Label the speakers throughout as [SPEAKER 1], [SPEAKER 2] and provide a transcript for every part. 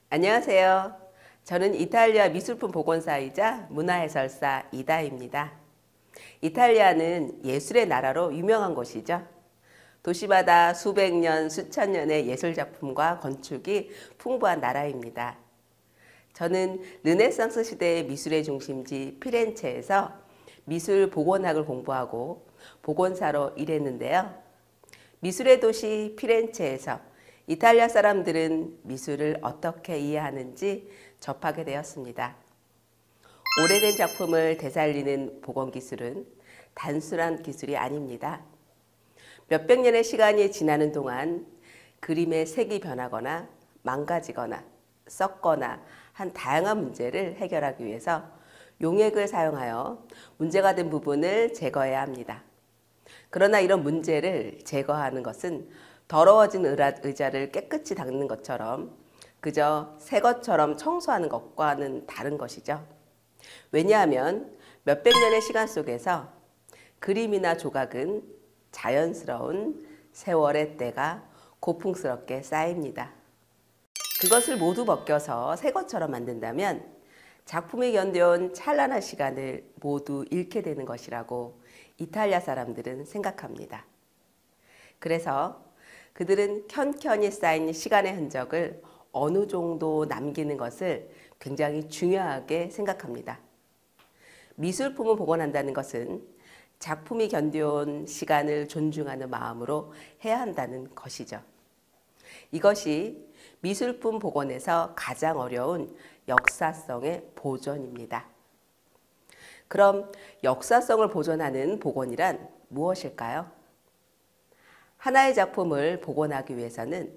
[SPEAKER 1] 안녕하세요. 저는 이탈리아 미술품 복원사이자 문화해설사 이다입니다. 이탈리아는 예술의 나라로 유명한 곳이죠. 도시마다 수백 년, 수천 년의 예술작품과 건축이 풍부한 나라입니다. 저는 르네상스 시대의 미술의 중심지 피렌체에서 미술 복원학을 공부하고 복원사로 일했는데요. 미술의 도시 피렌체에서 이탈리아 사람들은 미술을 어떻게 이해하는지 접하게 되었습니다. 오래된 작품을 되살리는 복원 기술은 단순한 기술이 아닙니다. 몇백 년의 시간이 지나는 동안 그림의 색이 변하거나 망가지거나 썩거나 한 다양한 문제를 해결하기 위해서 용액을 사용하여 문제가 된 부분을 제거해야 합니다. 그러나 이런 문제를 제거하는 것은 더러워진 의자를 깨끗이 닦는 것처럼 그저 새 것처럼 청소하는 것과는 다른 것이죠. 왜냐하면 몇백 년의 시간 속에서 그림이나 조각은 자연스러운 세월의 때가 고풍스럽게 쌓입니다. 그것을 모두 벗겨서 새 것처럼 만든다면 작품이 견뎌온 찬란한 시간을 모두 잃게 되는 것이라고 이탈리아 사람들은 생각합니다. 그래서 그들은 켠켠이 쌓인 시간의 흔적을 어느 정도 남기는 것을 굉장히 중요하게 생각합니다. 미술품을 복원한다는 것은 작품이 견뎌온 시간을 존중하는 마음으로 해야 한다는 것이죠. 이것이 미술품 복원에서 가장 어려운 역사성의 보존입니다. 그럼 역사성을 보존하는 복원이란 무엇일까요? 하나의 작품을 복원하기 위해서는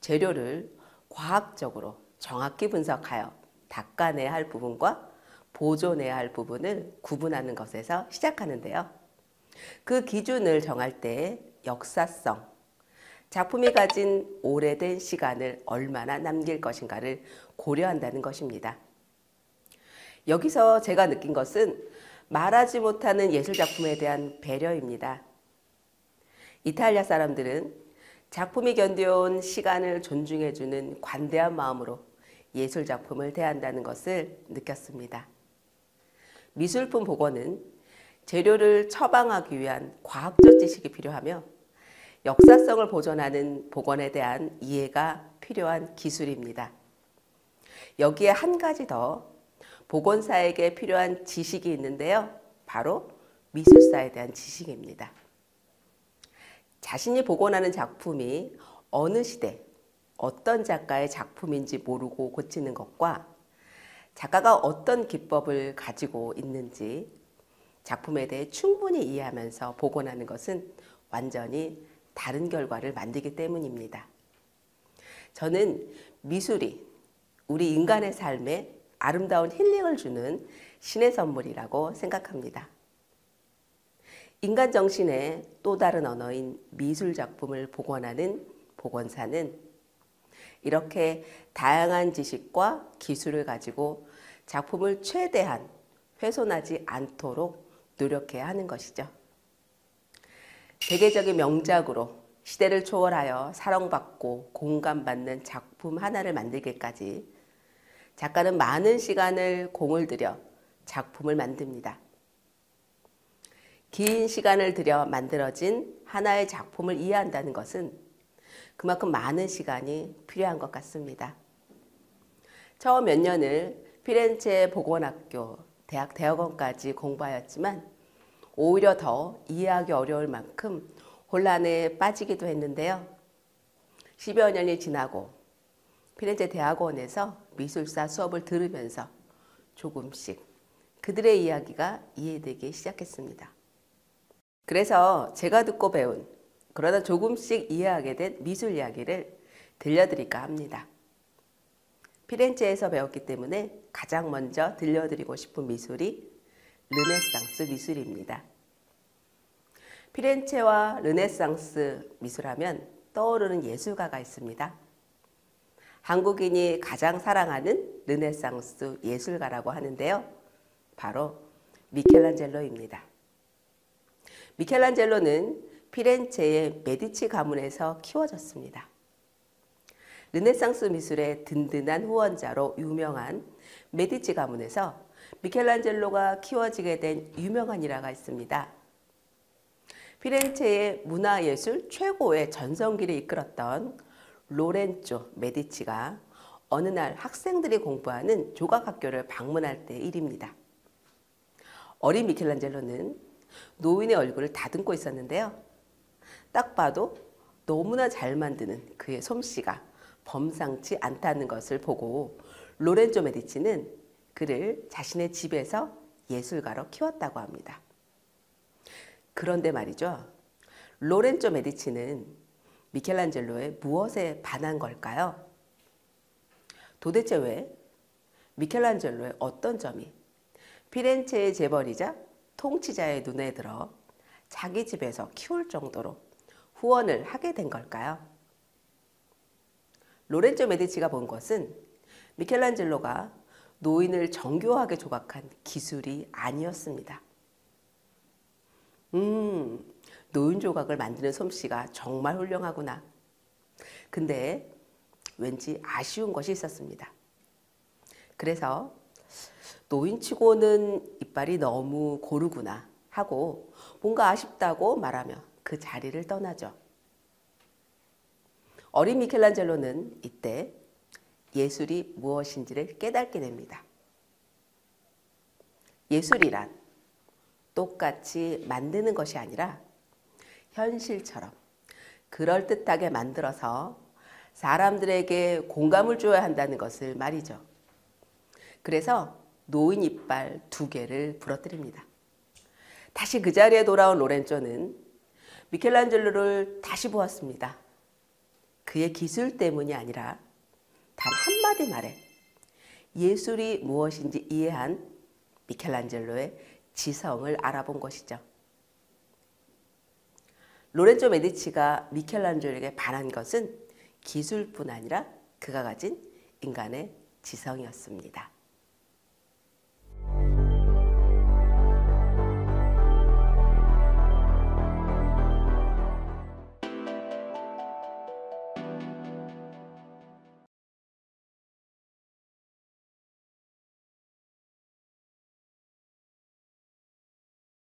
[SPEAKER 1] 재료를 과학적으로 정확히 분석하여 닦아내야 할 부분과 보존해야 할 부분을 구분하는 것에서 시작하는데요. 그 기준을 정할 때 역사성, 작품이 가진 오래된 시간을 얼마나 남길 것인가를 고려한다는 것입니다. 여기서 제가 느낀 것은 말하지 못하는 예술작품에 대한 배려입니다. 이탈리아 사람들은 작품이 견뎌온 시간을 존중해주는 관대한 마음으로 예술작품을 대한다는 것을 느꼈습니다. 미술품 복원은 재료를 처방하기 위한 과학적 지식이 필요하며 역사성을 보존하는 복원에 대한 이해가 필요한 기술입니다. 여기에 한 가지 더 복원사에게 필요한 지식이 있는데요. 바로 미술사에 대한 지식입니다. 자신이 복원하는 작품이 어느 시대, 어떤 작가의 작품인지 모르고 고치는 것과 작가가 어떤 기법을 가지고 있는지 작품에 대해 충분히 이해하면서 복원하는 것은 완전히 다른 결과를 만들기 때문입니다. 저는 미술이 우리 인간의 삶에 아름다운 힐링을 주는 신의 선물이라고 생각합니다. 인간 정신의 또 다른 언어인 미술 작품을 복원하는 복원사는 이렇게 다양한 지식과 기술을 가지고 작품을 최대한 훼손하지 않도록 노력해야 하는 것이죠. 세계적인 명작으로 시대를 초월하여 사랑받고 공감받는 작품 하나를 만들기까지 작가는 많은 시간을 공을 들여 작품을 만듭니다. 긴 시간을 들여 만들어진 하나의 작품을 이해한다는 것은 그만큼 많은 시간이 필요한 것 같습니다. 처음 몇 년을 피렌체 복원학교, 대학 대학원까지 공부하였지만 오히려 더 이해하기 어려울 만큼 혼란에 빠지기도 했는데요. 10여 년이 지나고 피렌체 대학원에서 미술사 수업을 들으면서 조금씩 그들의 이야기가 이해되기 시작했습니다. 그래서 제가 듣고 배운 그러다 조금씩 이해하게 된 미술 이야기를 들려드릴까 합니다. 피렌체에서 배웠기 때문에 가장 먼저 들려드리고 싶은 미술이 르네상스 미술입니다. 피렌체와 르네상스 미술하면 떠오르는 예술가가 있습니다. 한국인이 가장 사랑하는 르네상스 예술가라고 하는데요. 바로 미켈란젤로입니다. 미켈란젤로는 피렌체의 메디치 가문에서 키워졌습니다. 르네상스 미술의 든든한 후원자로 유명한 메디치 가문에서 미켈란젤로가 키워지게 된 유명한 일화가 있습니다. 피렌체의 문화예술 최고의 전성기를 이끌었던 로렌조 메디치가 어느 날 학생들이 공부하는 조각학교를 방문할 때 일입니다. 어린 미켈란젤로는 노인의 얼굴을 다듬고 있었는데요. 딱 봐도 너무나 잘 만드는 그의 솜씨가 범상치 않다는 것을 보고 로렌조 메디치는 그를 자신의 집에서 예술가로 키웠다고 합니다. 그런데 말이죠. 로렌조 메디치는 미켈란젤로의 무엇에 반한 걸까요? 도대체 왜 미켈란젤로의 어떤 점이 피렌체의 재벌이자 통치자의 눈에 들어 자기 집에서 키울 정도로 후원을 하게 된 걸까요? 로렌조 메디치가 본 것은 미켈란젤로가 노인을 정교하게 조각한 기술이 아니었습니다. 노인 조각을 만드는 솜씨가 정말 훌륭하구나. 근데 왠지 아쉬운 것이 있었습니다. 그래서 노인치고는 이빨이 너무 고르구나 하고 뭔가 아쉽다고 말하며 그 자리를 떠나죠. 어린 미켈란젤로는 이때 예술이 무엇인지를 깨닫게 됩니다. 예술이란 똑같이 만드는 것이 아니라 현실처럼 그럴듯하게 만들어서 사람들에게 공감을 줘야 한다는 것을 말이죠. 그래서 노인 이빨 2개를 부러뜨립니다. 다시 그 자리에 돌아온 로렌조는 미켈란젤로를 다시 보았습니다. 그의 기술 때문이 아니라 단 한마디 말에 예술이 무엇인지 이해한 미켈란젤로의 지성을 알아본 것이죠. 로렌조 메디치가 미켈란젤로에게 반한 것은 기술뿐 아니라 그가 가진 인간의 지성이었습니다.